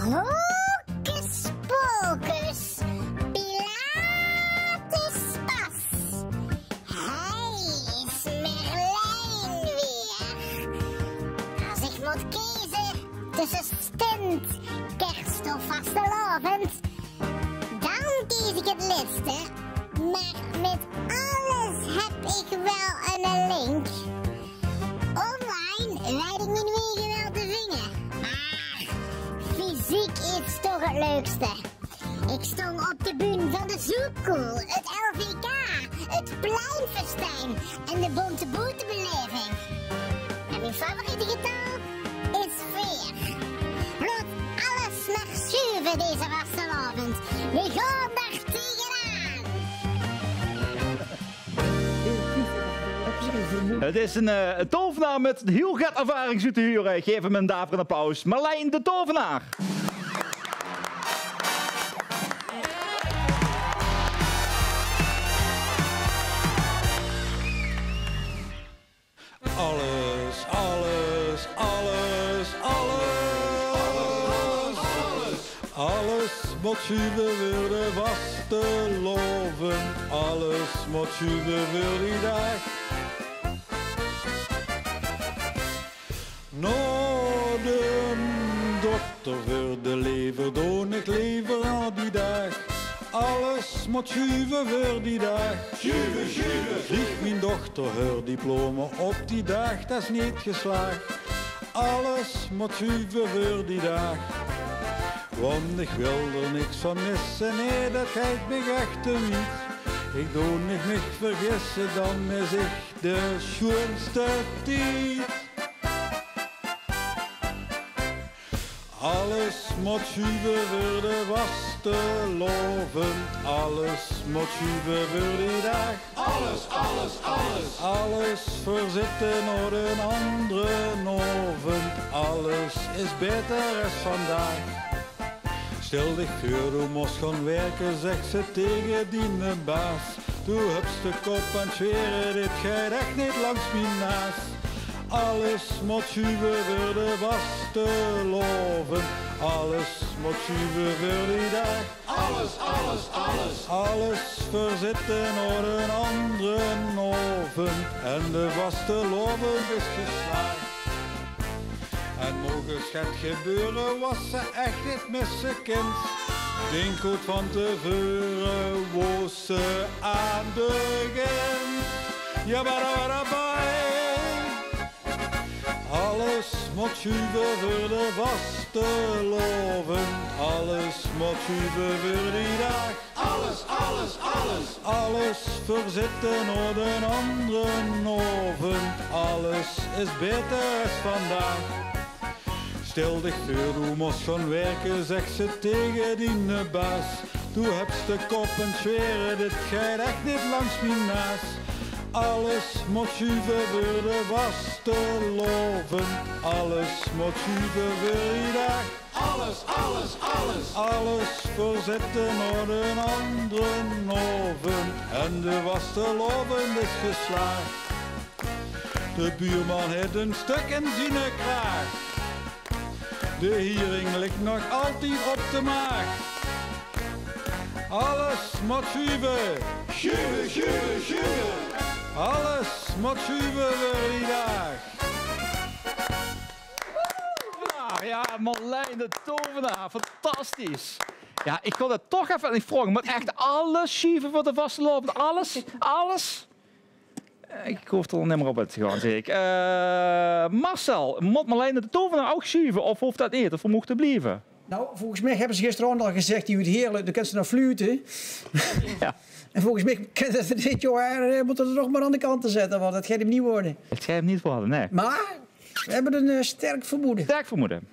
Hocus pocus, Pilatus pas. Hij is Merlijn weer. Als ik moet kiezen tussen stint, kerst of vastelavond, dan kies ik het laatste. Maar met alles heb ik wel een link. Online leid ik mijn wegen wel te vinger. Maar fysiek is toch het leukste. Ik stond op de bühne van de Zoetkoel, het LVK, het Pleinfestijn en de Bonte Boetenbeleving. En mijn favoriete getal is 4. Laat alles maar schuiven deze vastelavond. We gaan daar tegenaan. Het is een tovenaar met heel goed ervaring zo te huren. Geef hem een daverende applaus. Marlijn de Tovenaar. Alles, alles, alles, alles, alles moet schuiven worden was te loven. Alles moet schuiven wil die dag. Nou, de dokter voor de lever, doe ik lever al die dag. Alles moet schuiven voor die dag. Schuiven, schuiven. Vlieg mijn dochter haar diploma op die dag, dat is niet geslaagd. Alles moet schuiven voor die dag. Want ik wil er niks van missen, nee, dat geeft me echt niet. Ik doe niet vergissen, dan is ik de schoonste tijd. Alles moet schuiven voor de was te loven. Alles moet schuiven voor die dag. Alles, alles, alles. Alles verzitten naar een andere oven. Alles is beter als vandaag. Stel dich voor, du moest gaan werken, zegt ze tegen die baas. Du hebt de kop aan schweren, dit gaat echt niet langs mijn naast. Alles moet schuiven voor de was te loven. Alles moet schuiven voor die dag. Alles, alles, alles. Alles verzitten naar een andere oven. En de was te loven is geslaagd. En mogen het gebeuren was ze echt niet missen kind. Denk goed van tevoren was ze aan de gent. Ja, bij. Alles moet schuiven voor de was te loven. Alles moet schuiven voor die dag. Alles, alles, alles. Alles verzitten naar een andere oven. Alles is beter als vandaag. Stel dich voor, du moest gaan werken, zegt ze tegen die baas. Du hebt de kop en schweren, dit gaat echt niet langs mijn naast. Alles moet schuiven voor de was te loven. Alles moet schuiven voor die dag. Alles, alles, alles. Alles verzetten naar een andere oven. En de was te loven is geslaagd. De buurman heeft een stuk in zijn kraag. De hiering ligt nog altijd op de maag. Alles moet schuiven. Schuiven, schuiven, schuiven. Alles moet schuiven voor die dag. Ja, Marlijn de Tovenaar, fantastisch. Ja, ik kon het toch even niet vragen, maar echt alles schuiven voor de vaste loop. Alles, alles. Ik hoef er niet meer op uit te gaan, zeg ik. Marcel, moet Marlijn de Tovenaar ook schuiven of hoeft dat niet? Of mocht te blijven? Nou, volgens mij hebben ze gisteravond al gezegd, die het heerlijk, dan kan ze naar fluiten. Ja. En volgens mij kan ze dit jaar moeten er nog maar aan de kant te zetten, want dat gaat hem niet worden. Het gaat hem niet worden, nee. Maar we hebben een sterk vermoeden. Sterk vermoeden.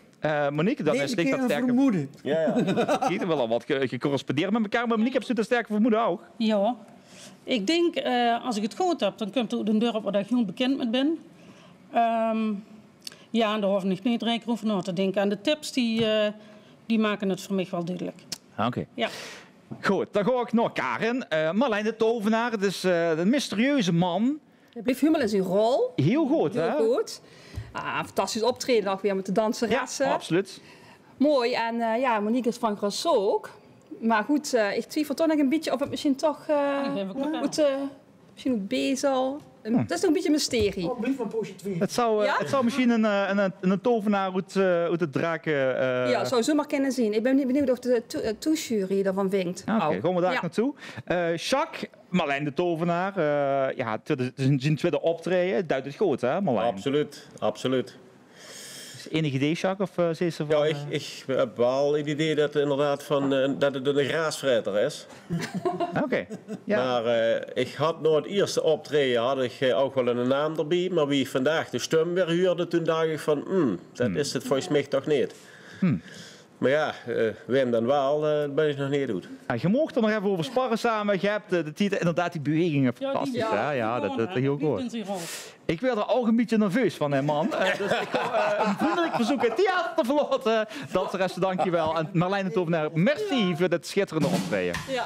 Monique, dan is ik dat sterk vermoeden. Ja, ja. Ik heb wel al wat gecorrespondeerd met elkaar, maar Monique, heb je een sterk vermoeden ook? Ja. Ik denk, als ik het goed heb, dan komt het een dorp waar ik heel bekend met ben. Ja, en daar hoef ik niet rijker over na te denken. En de tips, die maken het voor mij wel duidelijk. Oké. Ja. Goed, dan ga ik naar Karen. Marlijn de Tovenaar, het is een mysterieuze man. Hij bleef helemaal in zijn rol. Heel goed, Heel hè? goed. Fantastisch optreden ook weer met de danseressen. Ja, absoluut. mooi. En ja, Monique is van Grasso ook. Maar goed, ik twijfel toch nog een beetje of het misschien toch misschien ook bezel. Dat is nog een beetje een mysterie. Oh, brief van positief. Het zou misschien een tovenaar uit het draken... Ja, zou zo maar kunnen zien. Ik ben benieuwd of de toejury ervan vinkt. Oké, gaan we daar naartoe. Jacques, Marlijn de tovenaar. Ja, zijn tweede optreden. Duidt het goed, hè, Marlijn? Absoluut, absoluut. Enig idee, Jacques? Of ze van, Ja, ik heb wel het idee dat het inderdaad dat het een graasvreter is. Oké. Ja. Maar ik had nog het eerste optreden, had ik ook wel een naam erbij. Maar wie vandaag de stem weer huurde, toen dacht ik van, dat is het volgens mij toch niet. Maar ja, Wim dan wel, dat ben ik nog niet goed. Ja, je mocht er nog even over sparren samen. Je hebt de titel, inderdaad die bewegingen fantastisch. Ja, dat is heel goed. Ik werd er ook een beetje nerveus van, hè, man. Dus ik wil een vriendelijk verzoek het theater te verlaten. Danseressen, dankjewel. En Marlijn de Tovenaar, merci voor dit schitterende optreden. Ja.